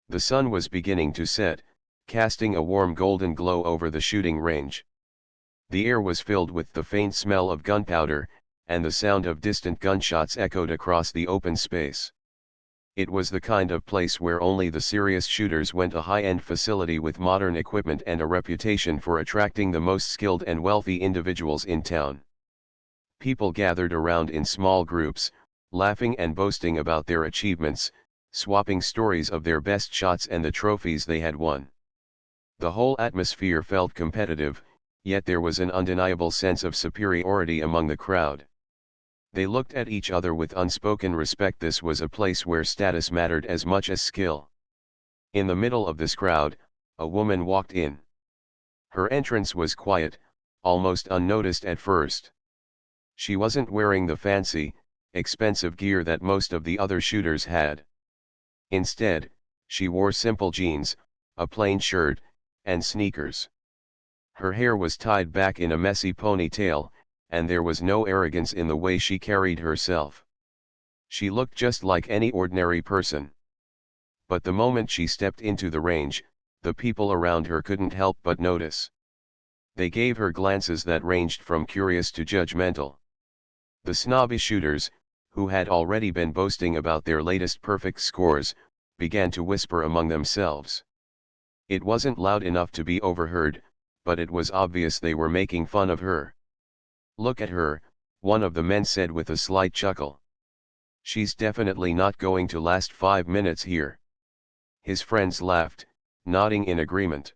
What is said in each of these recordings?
The sun was beginning to set, casting a warm golden glow over the shooting range. The air was filled with the faint smell of gunpowder, and the sound of distant gunshots echoed across the open space. It was the kind of place where only the serious shooters went, a high-end facility with modern equipment and a reputation for attracting the most skilled and wealthy individuals in town. People gathered around in small groups, laughing and boasting about their achievements, swapping stories of their best shots and the trophies they had won. The whole atmosphere felt competitive, yet there was an undeniable sense of superiority among the crowd. They looked at each other with unspoken respect. This was a place where status mattered as much as skill. In the middle of this crowd, a woman walked in. Her entrance was quiet, almost unnoticed at first. She wasn't wearing the fancy, expensive gear that most of the other shooters had. Instead, she wore simple jeans, a plain shirt, and sneakers. Her hair was tied back in a messy ponytail, and there was no arrogance in the way she carried herself. She looked just like any ordinary person. But the moment she stepped into the range, the people around her couldn't help but notice. They gave her glances that ranged from curious to judgmental. The snobby shooters, who had already been boasting about their latest perfect scores, began to whisper among themselves. It wasn't loud enough to be overheard, but it was obvious they were making fun of her. "Look at her," one of the men said with a slight chuckle. "She's definitely not going to last 5 minutes here." His friends laughed, nodding in agreement.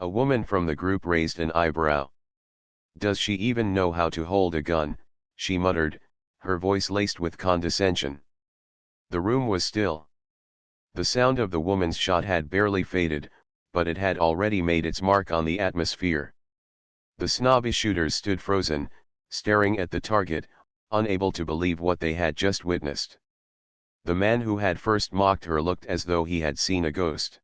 A woman from the group raised an eyebrow. "Does she even know how to hold a gun?" she muttered, her voice laced with condescension. The room was still. The sound of the woman's shot had barely faded, but it had already made its mark on the atmosphere. The snobby shooters stood frozen, staring at the target, unable to believe what they had just witnessed. The man who had first mocked her looked as though he had seen a ghost.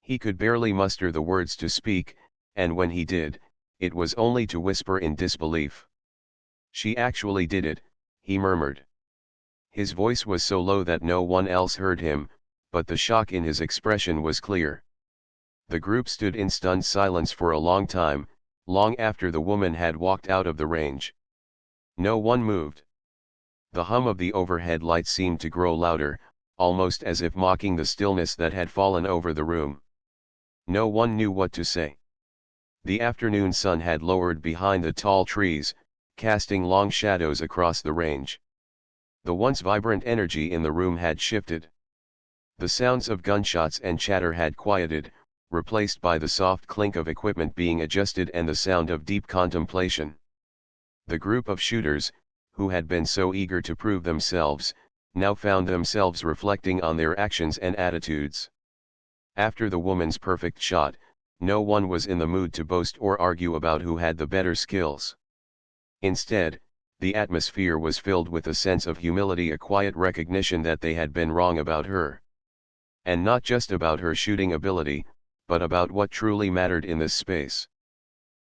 He could barely muster the words to speak, and when he did, it was only to whisper in disbelief. "She actually did it," he murmured. His voice was so low that no one else heard him, but the shock in his expression was clear. The group stood in stunned silence for a long time, long after the woman had walked out of the range. No one moved. The hum of the overhead lights seemed to grow louder, almost as if mocking the stillness that had fallen over the room. No one knew what to say. The afternoon sun had lowered behind the tall trees, casting long shadows across the range. The once vibrant energy in the room had shifted. The sounds of gunshots and chatter had quieted, replaced by the soft clink of equipment being adjusted and the sound of deep contemplation. The group of shooters, who had been so eager to prove themselves, now found themselves reflecting on their actions and attitudes. After the woman's perfect shot, no one was in the mood to boast or argue about who had the better skills. Instead, the atmosphere was filled with a sense of humility, a quiet recognition that they had been wrong about her. And not just about her shooting ability, but about what truly mattered in this space.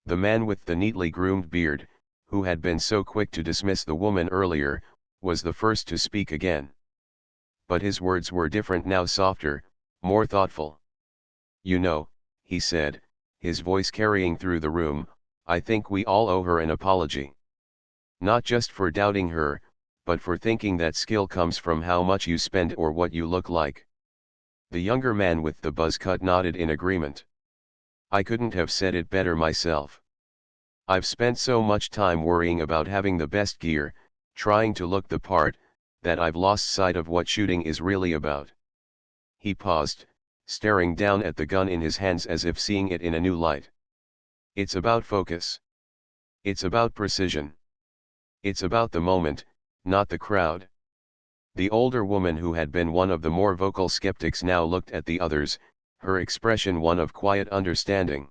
The man with the neatly groomed beard, who had been so quick to dismiss the woman earlier, was the first to speak again. But his words were different now, softer, more thoughtful. "You know," he said, his voice carrying through the room, "I think we all owe her an apology. Not just for doubting her, but for thinking that skill comes from how much you spend or what you look like." The younger man with the buzz cut nodded in agreement. "I couldn't have said it better myself. I've spent so much time worrying about having the best gear, trying to look the part, that I've lost sight of what shooting is really about." He paused, staring down at the gun in his hands as if seeing it in a new light. "It's about focus. It's about precision. It's about the moment, not the crowd." The older woman, who had been one of the more vocal skeptics, now looked at the others, her expression one of quiet understanding.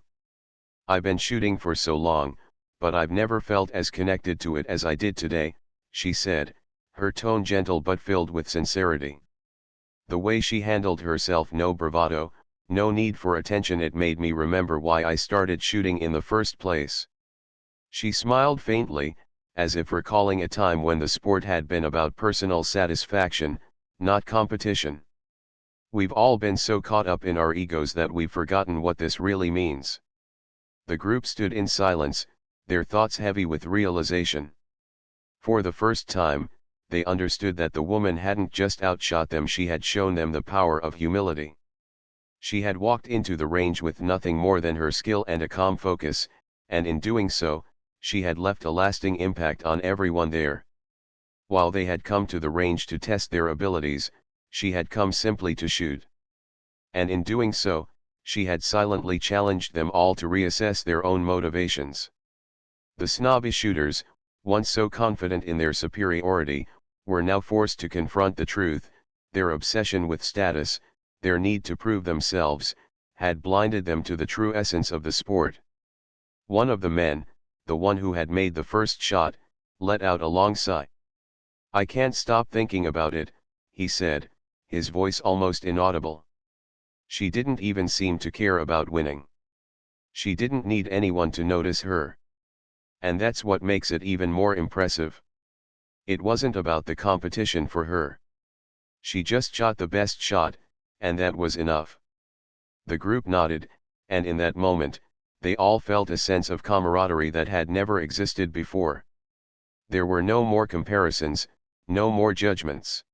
"I've been shooting for so long, but I've never felt as connected to it as I did today," she said, her tone gentle but filled with sincerity. The way she handled herself, no bravado, no need for attention. It made me remember why I started shooting in the first place. She smiled faintly, as if recalling a time when the sport had been about personal satisfaction, not competition. We've all been so caught up in our egos that we've forgotten what this really means. The group stood in silence, their thoughts heavy with realization. For the first time, they understood that the woman hadn't just outshot them, she had shown them the power of humility. She had walked into the range with nothing more than her skill and a calm focus, and in doing so, she had left a lasting impact on everyone there. While they had come to the range to test their abilities, she had come simply to shoot. And in doing so, she had silently challenged them all to reassess their own motivations. The snobby shooters, once so confident in their superiority, were now forced to confront the truth. Their obsession with status, their need to prove themselves, had blinded them to the true essence of the sport. One of the men, the one who had made the first shot, let out a long sigh. "I can't stop thinking about it," he said, his voice almost inaudible. She didn't even seem to care about winning. She didn't need anyone to notice her. And that's what makes it even more impressive. It wasn't about the competition for her. She just shot the best shot, and that was enough. The group nodded, and in that moment, they all felt a sense of camaraderie that had never existed before. There were no more comparisons, no more judgments.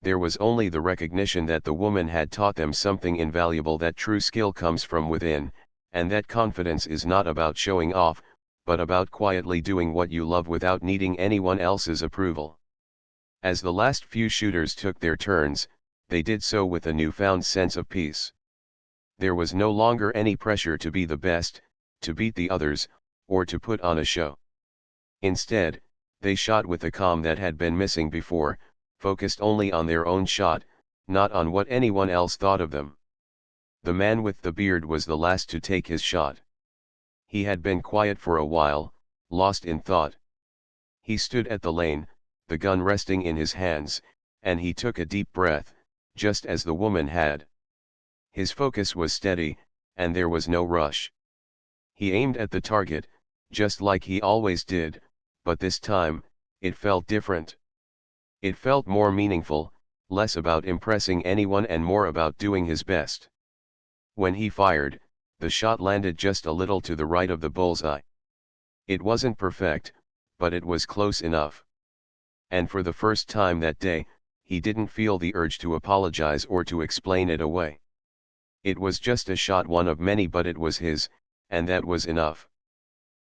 There was only the recognition that the woman had taught them something invaluable, that true skill comes from within, and that confidence is not about showing off, but about quietly doing what you love without needing anyone else's approval. As the last few shooters took their turns, they did so with a newfound sense of peace. There was no longer any pressure to be the best, to beat the others, or to put on a show. Instead, they shot with a calm that had been missing before, focused only on their own shot, not on what anyone else thought of them. The man with the beard was the last to take his shot. He had been quiet for a while, lost in thought. He stood at the lane, the gun resting in his hands, and he took a deep breath, just as the woman had. His focus was steady, and there was no rush. He aimed at the target, just like he always did, but this time, it felt different. It felt more meaningful, less about impressing anyone and more about doing his best. When he fired, the shot landed just a little to the right of the bullseye. It wasn't perfect, but it was close enough. And for the first time that day, he didn't feel the urge to apologize or to explain it away. It was just a shot, one of many, but it was his, and that was enough.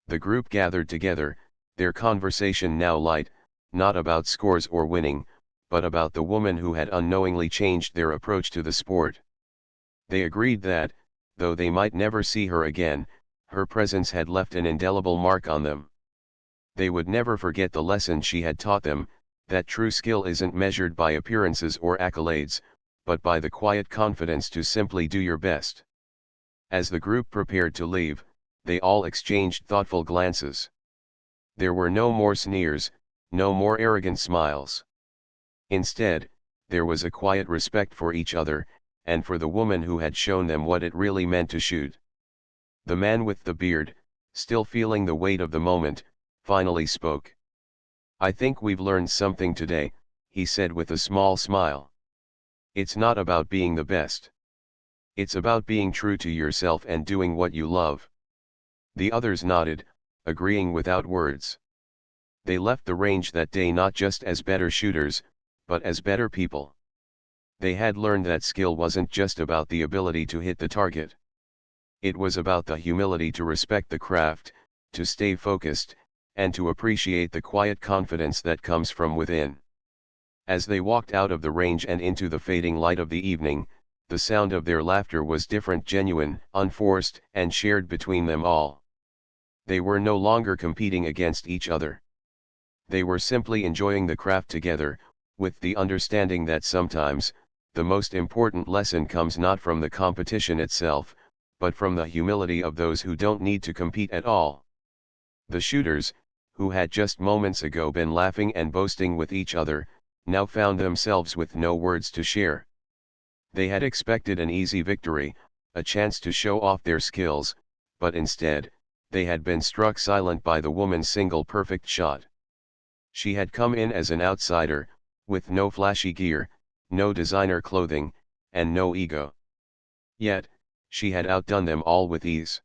The group gathered together, their conversation now light, not about scores or winning, but about the woman who had unknowingly changed their approach to the sport. They agreed that, though they might never see her again, her presence had left an indelible mark on them. They would never forget the lesson she had taught them, that true skill isn't measured by appearances or accolades, but by the quiet confidence to simply do your best. As the group prepared to leave, they all exchanged thoughtful glances. There were no more sneers, no more arrogant smiles. Instead, there was a quiet respect for each other, and for the woman who had shown them what it really meant to shoot. The man with the beard, still feeling the weight of the moment, finally spoke. "I think we've learned something today," he said with a small smile. "It's not about being the best. It's about being true to yourself and doing what you love." The others nodded, agreeing without words. They left the range that day not just as better shooters, but as better people. They had learned that skill wasn't just about the ability to hit the target. It was about the humility to respect the craft, to stay focused, and to appreciate the quiet confidence that comes from within. As they walked out of the range and into the fading light of the evening, the sound of their laughter was different, genuine, unforced, and shared between them all. They were no longer competing against each other. They were simply enjoying the craft together, with the understanding that sometimes, the most important lesson comes not from the competition itself, but from the humility of those who don't need to compete at all. The shooters, who had just moments ago been laughing and boasting with each other, now found themselves with no words to share. They had expected an easy victory, a chance to show off their skills, but instead, they had been struck silent by the woman's single perfect shot. She had come in as an outsider, with no flashy gear, no designer clothing, and no ego. Yet, she had outdone them all with ease.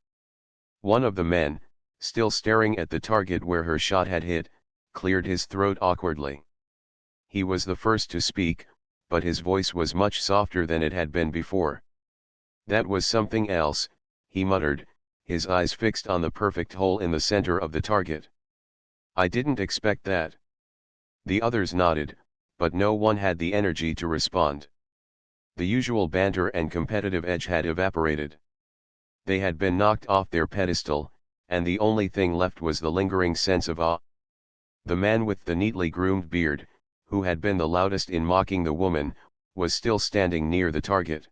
One of the men, still staring at the target where her shot had hit, cleared his throat awkwardly. He was the first to speak, but his voice was much softer than it had been before. "That was something else," he muttered, his eyes fixed on the perfect hole in the center of the target. "I didn't expect that." The others nodded, but no one had the energy to respond. The usual banter and competitive edge had evaporated. They had been knocked off their pedestal, and the only thing left was the lingering sense of awe. The man with the neatly groomed beard, who had been the loudest in mocking the woman, was still standing near the target.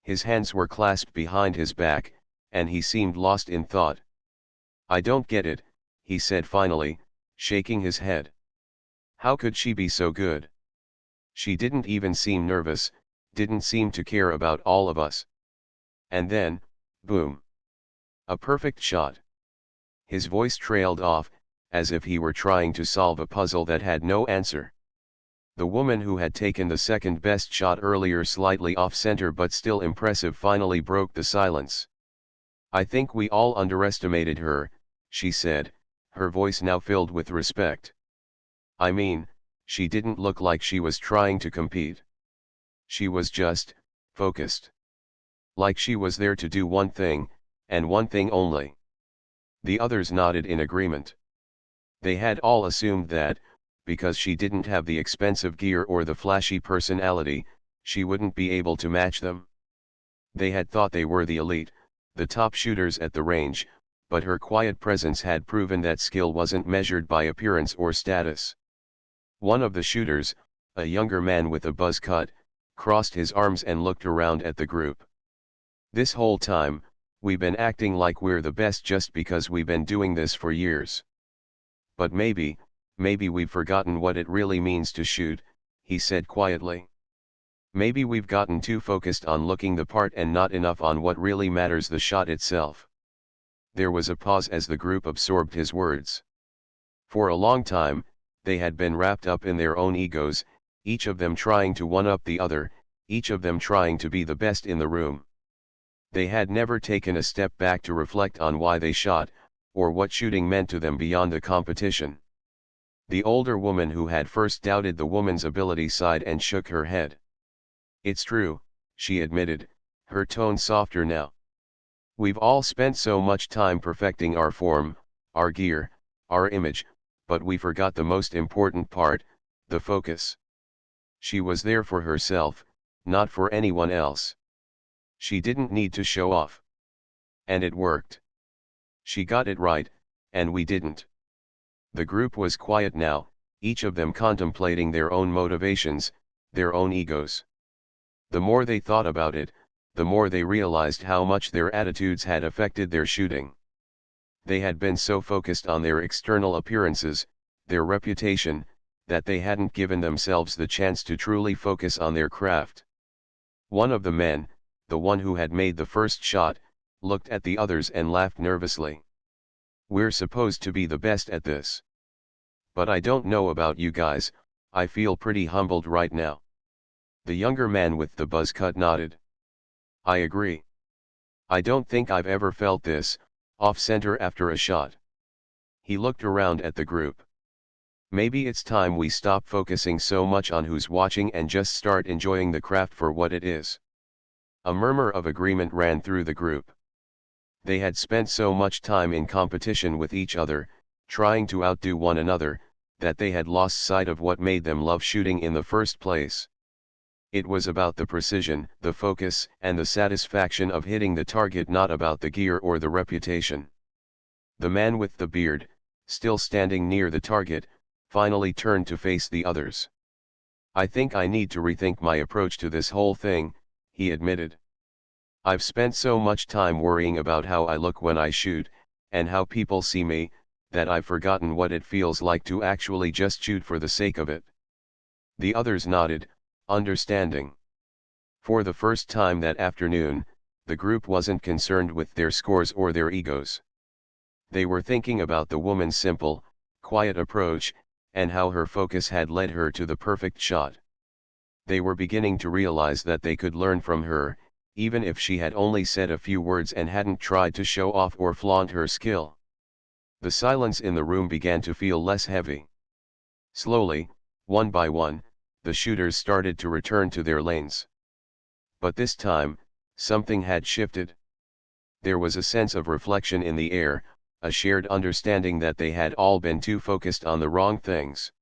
His hands were clasped behind his back, and he seemed lost in thought. "I don't get it," he said finally, shaking his head. "How could she be so good? She didn't even seem nervous, didn't seem to care about all of us. And then, boom. A perfect shot." His voice trailed off, as if he were trying to solve a puzzle that had no answer. The woman who had taken the second best shot earlier, slightly off-center but still impressive, finally broke the silence. "I think we all underestimated her," she said, her voice now filled with respect. "I mean, she didn't look like she was trying to compete. She was just focused. Like she was there to do one thing, and one thing only." The others nodded in agreement. They had all assumed that, because she didn't have the expensive gear or the flashy personality, she wouldn't be able to match them. They had thought they were the elite, the top shooters at the range, but her quiet presence had proven that skill wasn't measured by appearance or status. One of the shooters, a younger man with a buzz cut, crossed his arms and looked around at the group. "This whole time, we've been acting like we're the best just because we've been doing this for years. But maybe we've forgotten what it really means to shoot," he said quietly. "Maybe we've gotten too focused on looking the part and not enough on what really matters, the shot itself." There was a pause as the group absorbed his words. For a long time, they had been wrapped up in their own egos, each of them trying to one-up the other, each of them trying to be the best in the room. They had never taken a step back to reflect on why they shot, or what shooting meant to them beyond the competition. The older woman who had first doubted the woman's ability sighed and shook her head. "It's true," she admitted, her tone softer now. "We've all spent so much time perfecting our form, our gear, our image, but we forgot the most important part, the focus. She was there for herself, not for anyone else. She didn't need to show off. And it worked. She got it right, and we didn't." The group was quiet now, each of them contemplating their own motivations, their own egos. The more they thought about it, the more they realized how much their attitudes had affected their shooting. They had been so focused on their external appearances, their reputation, that they hadn't given themselves the chance to truly focus on their craft. One of the men, the one who had made the first shot, looked at the others and laughed nervously. "We're supposed to be the best at this. But I don't know about you guys, I feel pretty humbled right now." The younger man with the buzz cut nodded. "I agree. I don't think I've ever felt this, off-center after a shot." He looked around at the group. "Maybe it's time we stop focusing so much on who's watching and just start enjoying the craft for what it is." A murmur of agreement ran through the group. They had spent so much time in competition with each other, trying to outdo one another, that they had lost sight of what made them love shooting in the first place. It was about the precision, the focus, and the satisfaction of hitting the target, not about the gear or the reputation. The man with the beard, still standing near the target, finally turned to face the others. "I think I need to rethink my approach to this whole thing," he admitted. "I've spent so much time worrying about how I look when I shoot, and how people see me, that I've forgotten what it feels like to actually just shoot for the sake of it." The others nodded, understanding. For the first time that afternoon, the group wasn't concerned with their scores or their egos. They were thinking about the woman's simple, quiet approach, and how her focus had led her to the perfect shot. They were beginning to realize that they could learn from her, even if she had only said a few words and hadn't tried to show off or flaunt her skill. The silence in the room began to feel less heavy. Slowly, one by one, the shooters started to return to their lanes. But this time, something had shifted. There was a sense of reflection in the air, a shared understanding that they had all been too focused on the wrong things.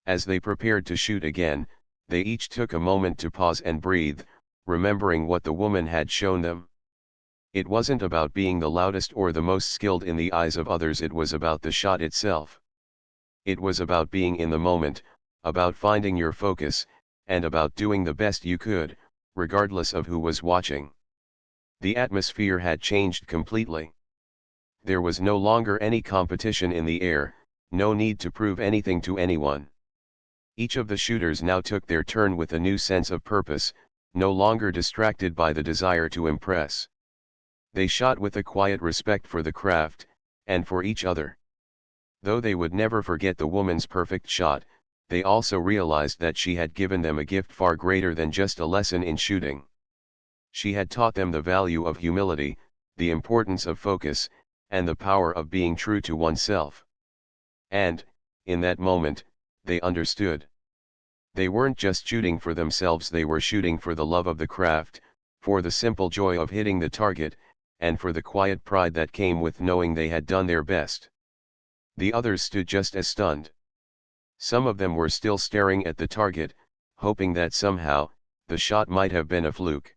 As they prepared to shoot again, they each took a moment to pause and breathe, remembering what the woman had shown them. It wasn't about being the loudest or the most skilled in the eyes of others, it was about the shot itself. It was about being in the moment, about finding your focus, and about doing the best you could, regardless of who was watching. The atmosphere had changed completely. There was no longer any competition in the air, no need to prove anything to anyone. Each of the shooters now took their turn with a new sense of purpose, no longer distracted by the desire to impress. They shot with a quiet respect for the craft, and for each other. Though they would never forget the woman's perfect shot, they also realized that she had given them a gift far greater than just a lesson in shooting. She had taught them the value of humility, the importance of focus, and the power of being true to oneself. And, in that moment, they understood. They weren't just shooting for themselves, they were shooting for the love of the craft, for the simple joy of hitting the target, and for the quiet pride that came with knowing they had done their best. The others stood just as stunned. Some of them were still staring at the target, hoping that somehow, the shot might have been a fluke.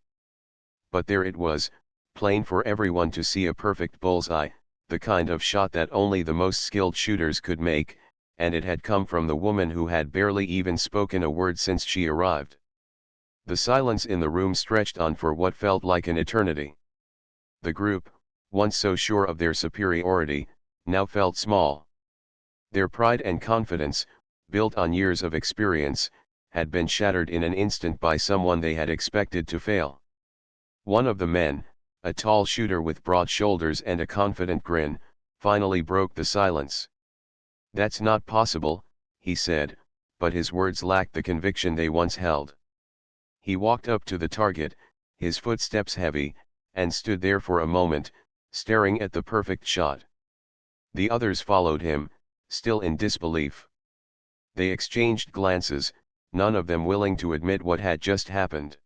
But there it was, plain for everyone to see, a perfect bullseye, the kind of shot that only the most skilled shooters could make, and it had come from the woman who had barely even spoken a word since she arrived. The silence in the room stretched on for what felt like an eternity. The group, once so sure of their superiority, now felt small. Their pride and confidence, built on years of experience, had been shattered in an instant by someone they had expected to fail. One of the men, a tall shooter with broad shoulders and a confident grin, finally broke the silence. "That's not possible," he said, but his words lacked the conviction they once held. He walked up to the target, his footsteps heavy, and stood there for a moment, staring at the perfect shot. The others followed him, still in disbelief. They exchanged glances, none of them willing to admit what had just happened.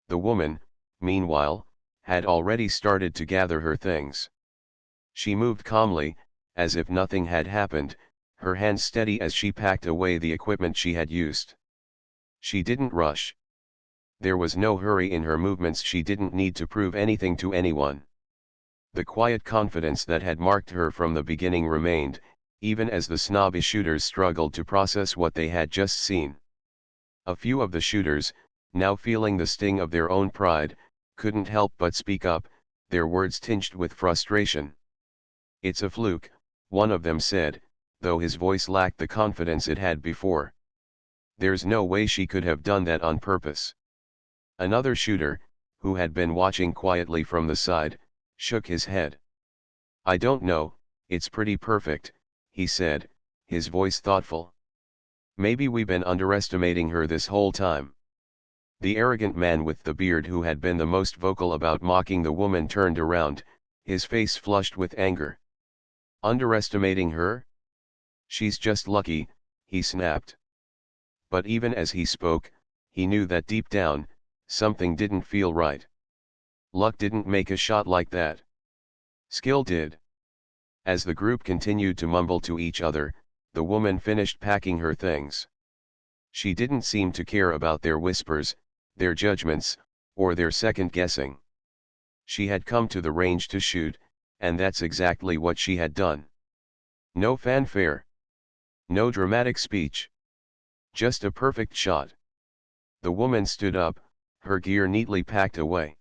The woman, meanwhile, had already started to gather her things. She moved calmly, as if nothing had happened, her hands steady as she packed away the equipment she had used. She didn't rush. There was no hurry in her movements, she didn't need to prove anything to anyone. The quiet confidence that had marked her from the beginning remained, even as the snobby shooters struggled to process what they had just seen. A few of the shooters, now feeling the sting of their own pride, couldn't help but speak up, their words tinged with frustration. "It's a fluke," one of them said, though his voice lacked the confidence it had before. "There's no way she could have done that on purpose." Another shooter, who had been watching quietly from the side, shook his head. "I don't know, it's pretty perfect," he said, his voice thoughtful. "Maybe we've been underestimating her this whole time." The arrogant man with the beard, who had been the most vocal about mocking the woman, turned around, his face flushed with anger. "Underestimating her? She's just lucky," he snapped. But even as he spoke, he knew that deep down, something didn't feel right. Luck didn't make a shot like that. Skill did. As the group continued to mumble to each other, the woman finished packing her things. She didn't seem to care about their whispers, their judgments, or their second guessing. She had come to the range to shoot, and that's exactly what she had done. No fanfare. No dramatic speech. Just a perfect shot. The woman stood up, her gear neatly packed away.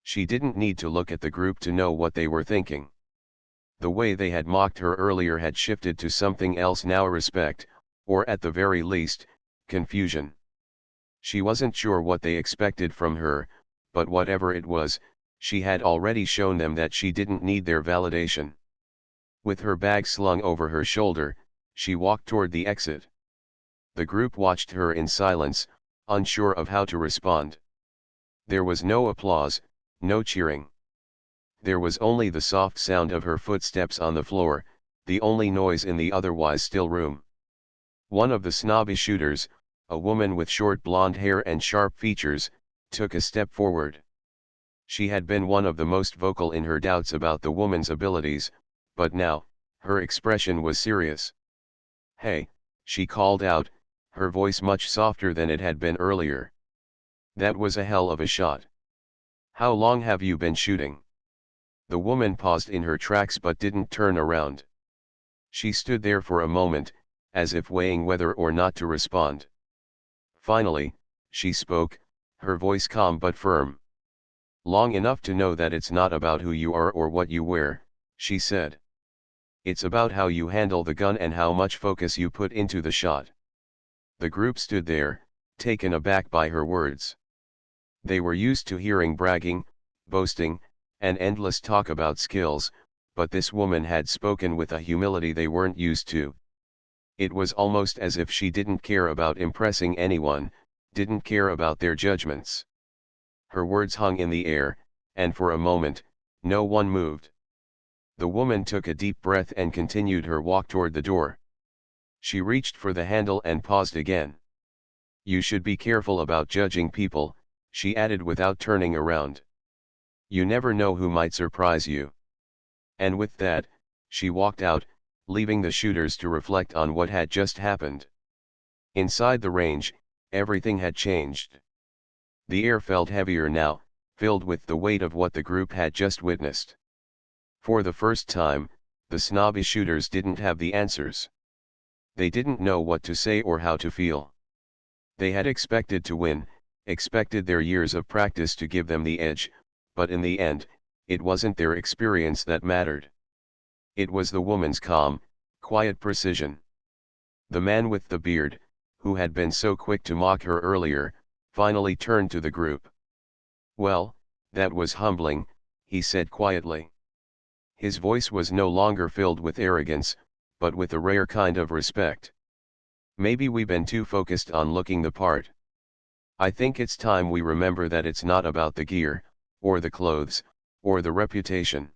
She didn't need to look at the group to know what they were thinking. The way they had mocked her earlier had shifted to something else now: respect, or at the very least, confusion. She wasn't sure what they expected from her, but whatever it was, she had already shown them that she didn't need their validation. With her bag slung over her shoulder, she walked toward the exit. The group watched her in silence, unsure of how to respond. There was no applause, no cheering. There was only the soft sound of her footsteps on the floor, the only noise in the otherwise still room. One of the snobby shooters, a woman with short blonde hair and sharp features, took a step forward. She had been one of the most vocal in her doubts about the woman's abilities, but now, her expression was serious. "Hey," she called out, her voice much softer than it had been earlier. "That was a hell of a shot. How long have you been shooting?" The woman paused in her tracks but didn't turn around. She stood there for a moment, as if weighing whether or not to respond. Finally, she spoke, her voice calm but firm. "Long enough to know that it's not about who you are or what you wear," she said. "It's about how you handle the gun and how much focus you put into the shot." The group stood there, taken aback by her words. They were used to hearing bragging, boasting, and endless talk about skills, but this woman had spoken with a humility they weren't used to. It was almost as if she didn't care about impressing anyone, didn't care about their judgments. Her words hung in the air, and for a moment, no one moved. The woman took a deep breath and continued her walk toward the door. She reached for the handle and paused again. "You should be careful about judging people," she added without turning around. "You never know who might surprise you." And with that, she walked out, leaving the shooters to reflect on what had just happened. Inside the range, everything had changed. The air felt heavier now, filled with the weight of what the group had just witnessed. For the first time, the snobby shooters didn't have the answers. They didn't know what to say or how to feel. They had expected to win, expected their years of practice to give them the edge, but in the end, it wasn't their experience that mattered. It was the woman's calm, quiet precision. The man with the beard, who had been so quick to mock her earlier, finally turned to the group. "Well, that was humbling," he said quietly. His voice was no longer filled with arrogance, but with a rare kind of respect. "Maybe we've been too focused on looking the part. I think it's time we remember that it's not about the gear, or the clothes, or the reputation.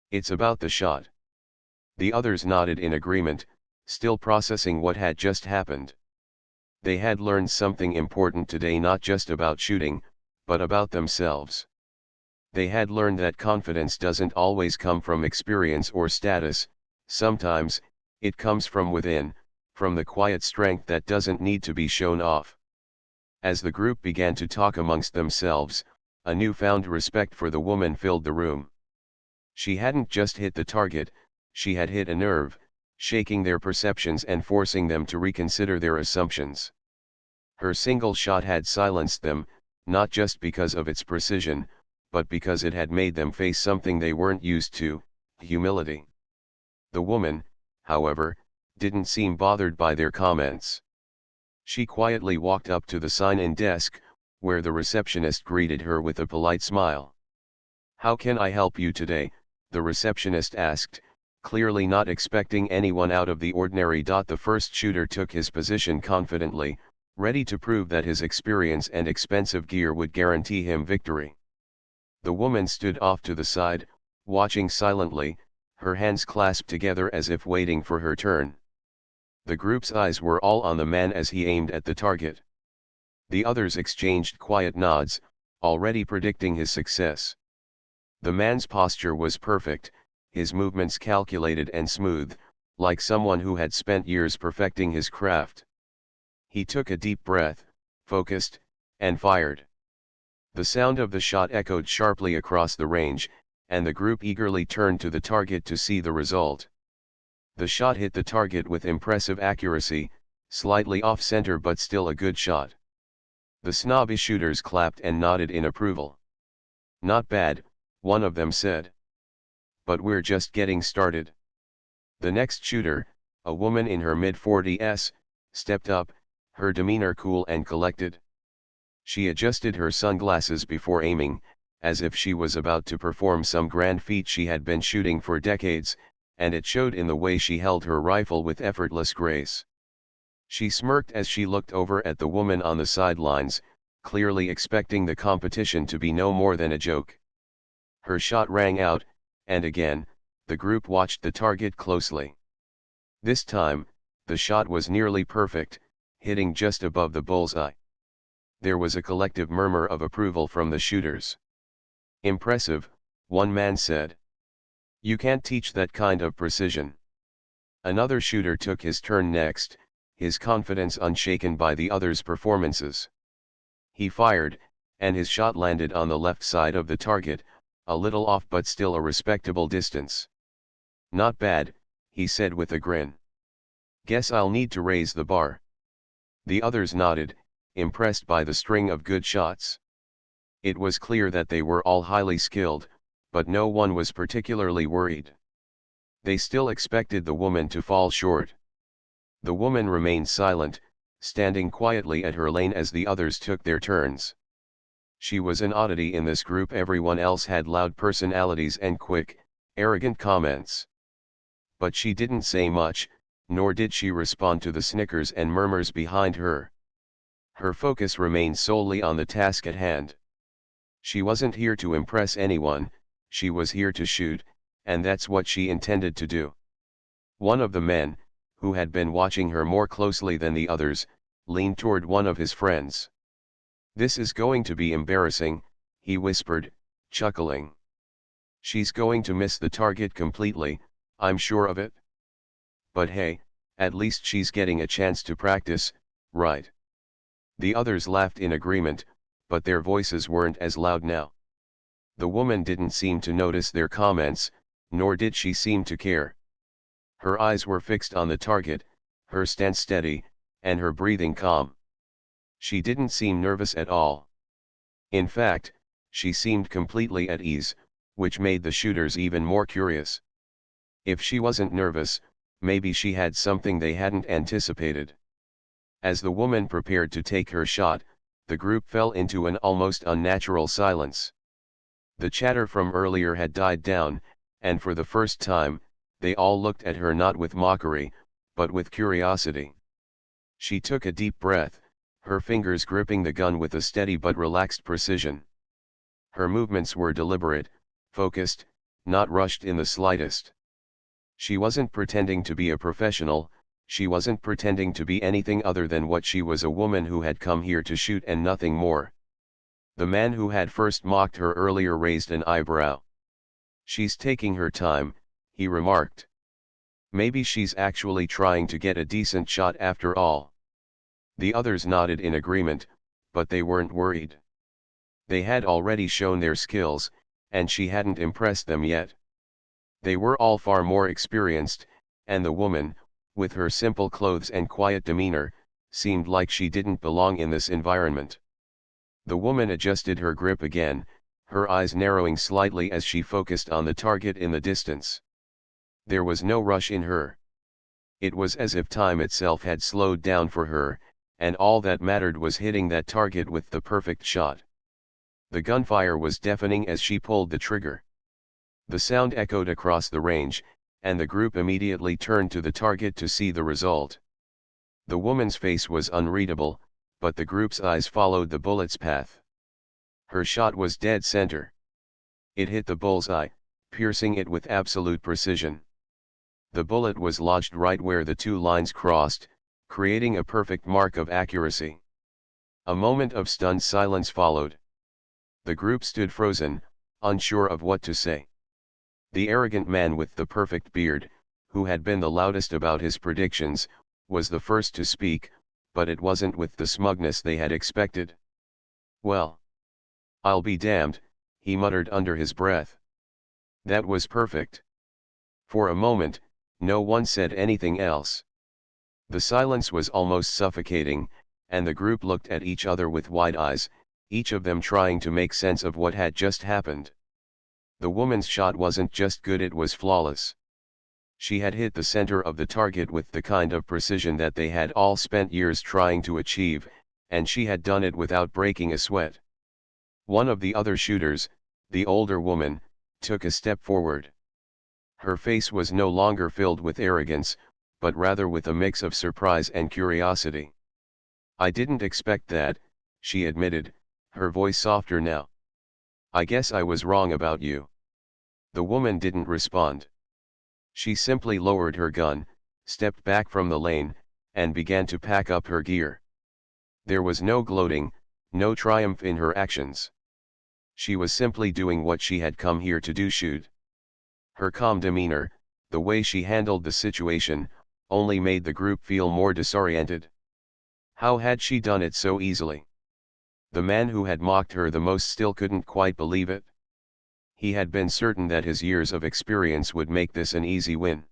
It's about the shot." The others nodded in agreement, still processing what had just happened. They had learned something important today, not just about shooting, but about themselves. They had learned that confidence doesn't always come from experience or status, sometimes, it comes from within, from the quiet strength that doesn't need to be shown off. As the group began to talk amongst themselves, a newfound respect for the woman filled the room. She hadn't just hit the target, she had hit a nerve, shaking their perceptions and forcing them to reconsider their assumptions. Her single shot had silenced them, not just because of its precision, but because it had made them face something they weren't used to, humility. The woman, however, didn't seem bothered by their comments. She quietly walked up to the sign-in desk, where the receptionist greeted her with a polite smile. "How can I help you today?" the receptionist asked, clearly not expecting anyone out of the ordinary. The first shooter took his position confidently, ready to prove that his experience and expensive gear would guarantee him victory. The woman stood off to the side, watching silently, her hands clasped together as if waiting for her turn. The group's eyes were all on the man as he aimed at the target. The others exchanged quiet nods, already predicting his success. The man's posture was perfect, his movements calculated and smooth, like someone who had spent years perfecting his craft. He took a deep breath, focused, and fired. The sound of the shot echoed sharply across the range, and the group eagerly turned to the target to see the result. The shot hit the target with impressive accuracy, slightly off-center but still a good shot. The snobby shooters clapped and nodded in approval. "Not bad," one of them said. "But we're just getting started." The next shooter, a woman in her mid-40s, stepped up, her demeanor cool and collected. She adjusted her sunglasses before aiming, as if she was about to perform some grand feat she had been shooting for decades, and it showed in the way she held her rifle with effortless grace. She smirked as she looked over at the woman on the sidelines, clearly expecting the competition to be no more than a joke. Her shot rang out, and again, the group watched the target closely. This time, the shot was nearly perfect, hitting just above the bullseye. There was a collective murmur of approval from the shooters. "Impressive," one man said. "You can't teach that kind of precision." Another shooter took his turn next, his confidence unshaken by the others' performances. He fired, and his shot landed on the left side of the target, a little off but still a respectable distance. "Not bad," he said with a grin. "Guess I'll need to raise the bar." The others nodded, impressed by the string of good shots. It was clear that they were all highly skilled, but no one was particularly worried. They still expected the woman to fall short. The woman remained silent, standing quietly at her lane as the others took their turns. She was an oddity in this group. Everyone else had loud personalities and quick, arrogant comments. But she didn't say much, nor did she respond to the snickers and murmurs behind her. Her focus remained solely on the task at hand. She wasn't here to impress anyone, she was here to shoot, and that's what she intended to do. One of the men, who had been watching her more closely than the others, leaned toward one of his friends. "This is going to be embarrassing," he whispered, chuckling. "She's going to miss the target completely, I'm sure of it. But hey, at least she's getting a chance to practice, right?" The others laughed in agreement, but their voices weren't as loud now. The woman didn't seem to notice their comments, nor did she seem to care. Her eyes were fixed on the target, her stance steady, and her breathing calm. She didn't seem nervous at all. In fact, she seemed completely at ease, which made the shooters even more curious. If she wasn't nervous, maybe she had something they hadn't anticipated. As the woman prepared to take her shot, the group fell into an almost unnatural silence. The chatter from earlier had died down, and for the first time, they all looked at her not with mockery, but with curiosity. She took a deep breath, her fingers gripping the gun with a steady but relaxed precision. Her movements were deliberate, focused, not rushed in the slightest. She wasn't pretending to be a professional, she wasn't pretending to be anything other than what she was, a woman who had come here to shoot and nothing more. The man who had first mocked her earlier raised an eyebrow. "She's taking her time," he remarked. "Maybe she's actually trying to get a decent shot after all." The others nodded in agreement, but they weren't worried. They had already shown their skills, and she hadn't impressed them yet. They were all far more experienced, and the woman, with her simple clothes and quiet demeanor, seemed like she didn't belong in this environment. The woman adjusted her grip again, her eyes narrowing slightly as she focused on the target in the distance. There was no rush in her. It was as if time itself had slowed down for her, and all that mattered was hitting that target with the perfect shot. The gunfire was deafening as she pulled the trigger. The sound echoed across the range, and the group immediately turned to the target to see the result. The woman's face was unreadable, but the group's eyes followed the bullet's path. Her shot was dead center. It hit the bullseye, piercing it with absolute precision. The bullet was lodged right where the two lines crossed, creating a perfect mark of accuracy. A moment of stunned silence followed. The group stood frozen, unsure of what to say. The arrogant man with the perfect beard, who had been the loudest about his predictions, was the first to speak, but it wasn't with the smugness they had expected. "Well, I'll be damned," he muttered under his breath. "That was perfect." For a moment, no one said anything else. The silence was almost suffocating, and the group looked at each other with wide eyes, each of them trying to make sense of what had just happened. The woman's shot wasn't just good, it was flawless. She had hit the center of the target with the kind of precision that they had all spent years trying to achieve, and she had done it without breaking a sweat. One of the other shooters, the older woman, took a step forward. Her face was no longer filled with arrogance, but rather with a mix of surprise and curiosity. "I didn't expect that," she admitted, her voice softer now. "I guess I was wrong about you." The woman didn't respond. She simply lowered her gun, stepped back from the lane, and began to pack up her gear. There was no gloating, no triumph in her actions. She was simply doing what she had come here to do: shoot. Her calm demeanor, the way she handled the situation, only made the group feel more disoriented. How had she done it so easily? The man who had mocked her the most still couldn't quite believe it. He had been certain that his years of experience would make this an easy win.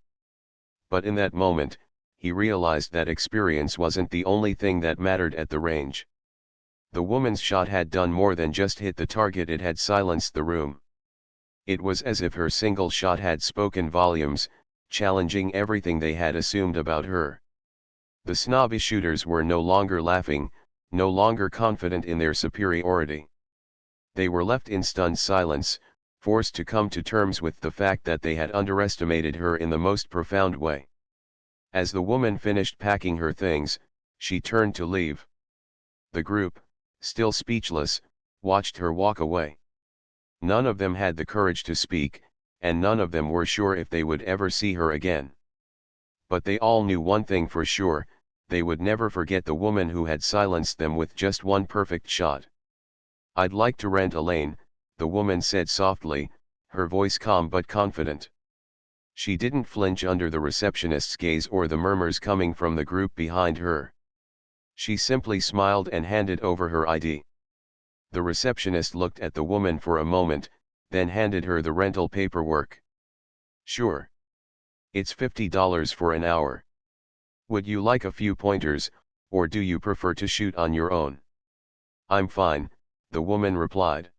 But in that moment, he realized that experience wasn't the only thing that mattered at the range. The woman's shot had done more than just hit the target, it had silenced the room. It was as if her single shot had spoken volumes, challenging everything they had assumed about her. The snobby shooters were no longer laughing, no longer confident in their superiority. They were left in stunned silence, forced to come to terms with the fact that they had underestimated her in the most profound way. As the woman finished packing her things, she turned to leave. The group, still speechless, watched her walk away. None of them had the courage to speak, and none of them were sure if they would ever see her again. But they all knew one thing for sure: they would never forget the woman who had silenced them with just one perfect shot. "I'd like to rent a lane," the woman said softly, her voice calm but confident. She didn't flinch under the receptionist's gaze or the murmurs coming from the group behind her. She simply smiled and handed over her ID. The receptionist looked at the woman for a moment, then handed her the rental paperwork. "Sure. It's $50 for an hour. Would you like a few pointers, or do you prefer to shoot on your own?" "I'm fine," the woman replied.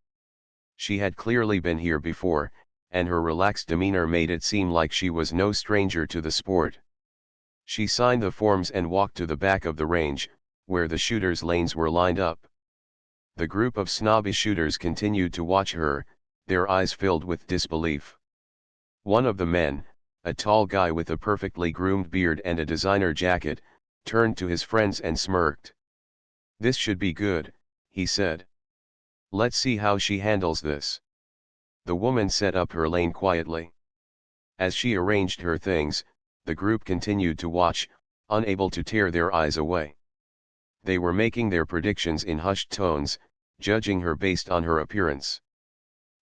She had clearly been here before, and her relaxed demeanor made it seem like she was no stranger to the sport. She signed the forms and walked to the back of the range, where the shooters' lanes were lined up. The group of snobby shooters continued to watch her, their eyes filled with disbelief. One of the men, a tall guy with a perfectly groomed beard and a designer jacket, turned to his friends and smirked. "This should be good," he said. "Let's see how she handles this." The woman set up her lane quietly. As she arranged her things, the group continued to watch, unable to tear their eyes away. They were making their predictions in hushed tones, judging her based on her appearance.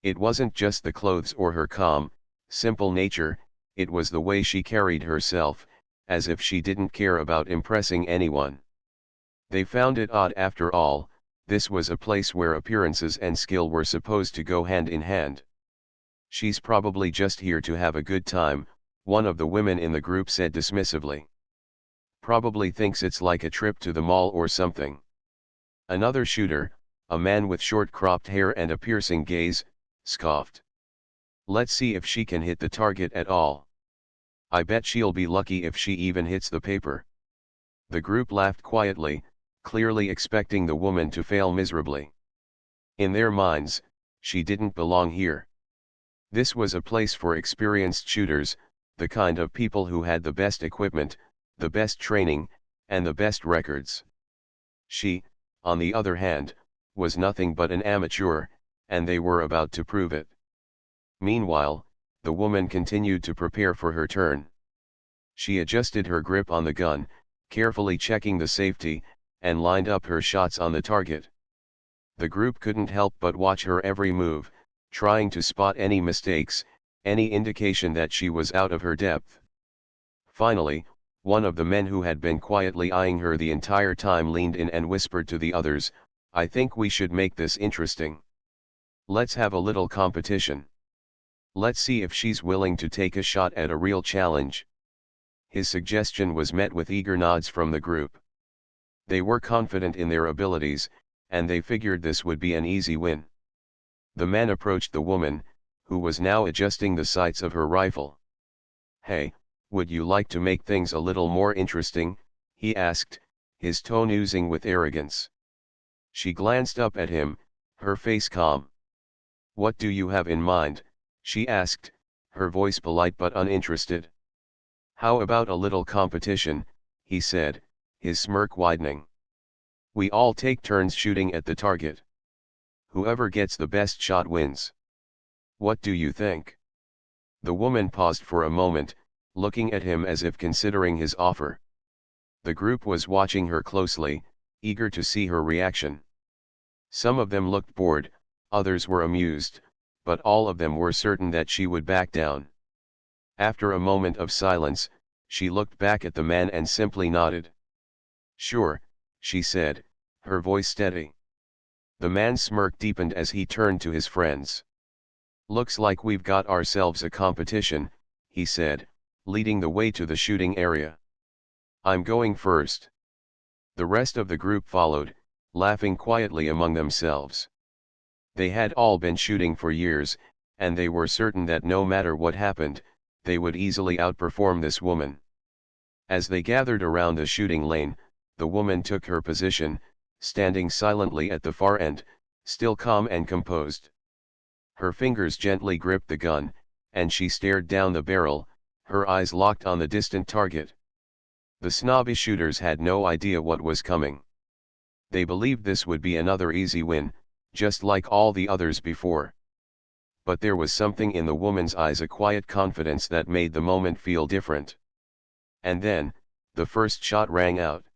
It wasn't just the clothes or her calm, simple nature, it was the way she carried herself, as if she didn't care about impressing anyone. They found it odd. After all, this was a place where appearances and skill were supposed to go hand in hand. "She's probably just here to have a good time," one of the women in the group said dismissively. "Probably thinks it's like a trip to the mall or something." Another shooter, a man with short cropped hair and a piercing gaze, scoffed. "Let's see if she can hit the target at all. I bet she'll be lucky if she even hits the paper." The group laughed quietly, clearly expecting the woman to fail miserably. In their minds, she didn't belong here. This was a place for experienced shooters, the kind of people who had the best equipment, the best training, and the best records. She, on the other hand, was nothing but an amateur, and they were about to prove it. Meanwhile, the woman continued to prepare for her turn. She adjusted her grip on the gun, carefully checking the safety, and lined up her shots on the target. The group couldn't help but watch her every move, trying to spot any mistakes, any indication that she was out of her depth. Finally, one of the men who had been quietly eyeing her the entire time leaned in and whispered to the others, "I think we should make this interesting. Let's have a little competition. Let's see if she's willing to take a shot at a real challenge." His suggestion was met with eager nods from the group. They were confident in their abilities, and they figured this would be an easy win. The man approached the woman, who was now adjusting the sights of her rifle. "Hey, would you like to make things a little more interesting?" he asked, his tone oozing with arrogance. She glanced up at him, her face calm. "What do you have in mind?" she asked, her voice polite but uninterested. "How about a little competition," he said, his smirk widening. "We all take turns shooting at the target. Whoever gets the best shot wins. What do you think?" The woman paused for a moment, looking at him as if considering his offer. The group was watching her closely, eager to see her reaction. Some of them looked bored, others were amused, but all of them were certain that she would back down. After a moment of silence, she looked back at the man and simply nodded. "Sure," she said, her voice steady. The man's smirk deepened as he turned to his friends. "Looks like we've got ourselves a competition," he said, leading the way to the shooting area. "I'm going first." The rest of the group followed, laughing quietly among themselves. They had all been shooting for years, and they were certain that no matter what happened, they would easily outperform this woman. As they gathered around the shooting lane, the woman took her position, standing silently at the far end, still calm and composed. Her fingers gently gripped the gun, and she stared down the barrel, her eyes locked on the distant target. The snobby shooters had no idea what was coming. They believed this would be another easy win, just like all the others before. But there was something in the woman's eyes, a quiet confidence that made the moment feel different. And then, the first shot rang out.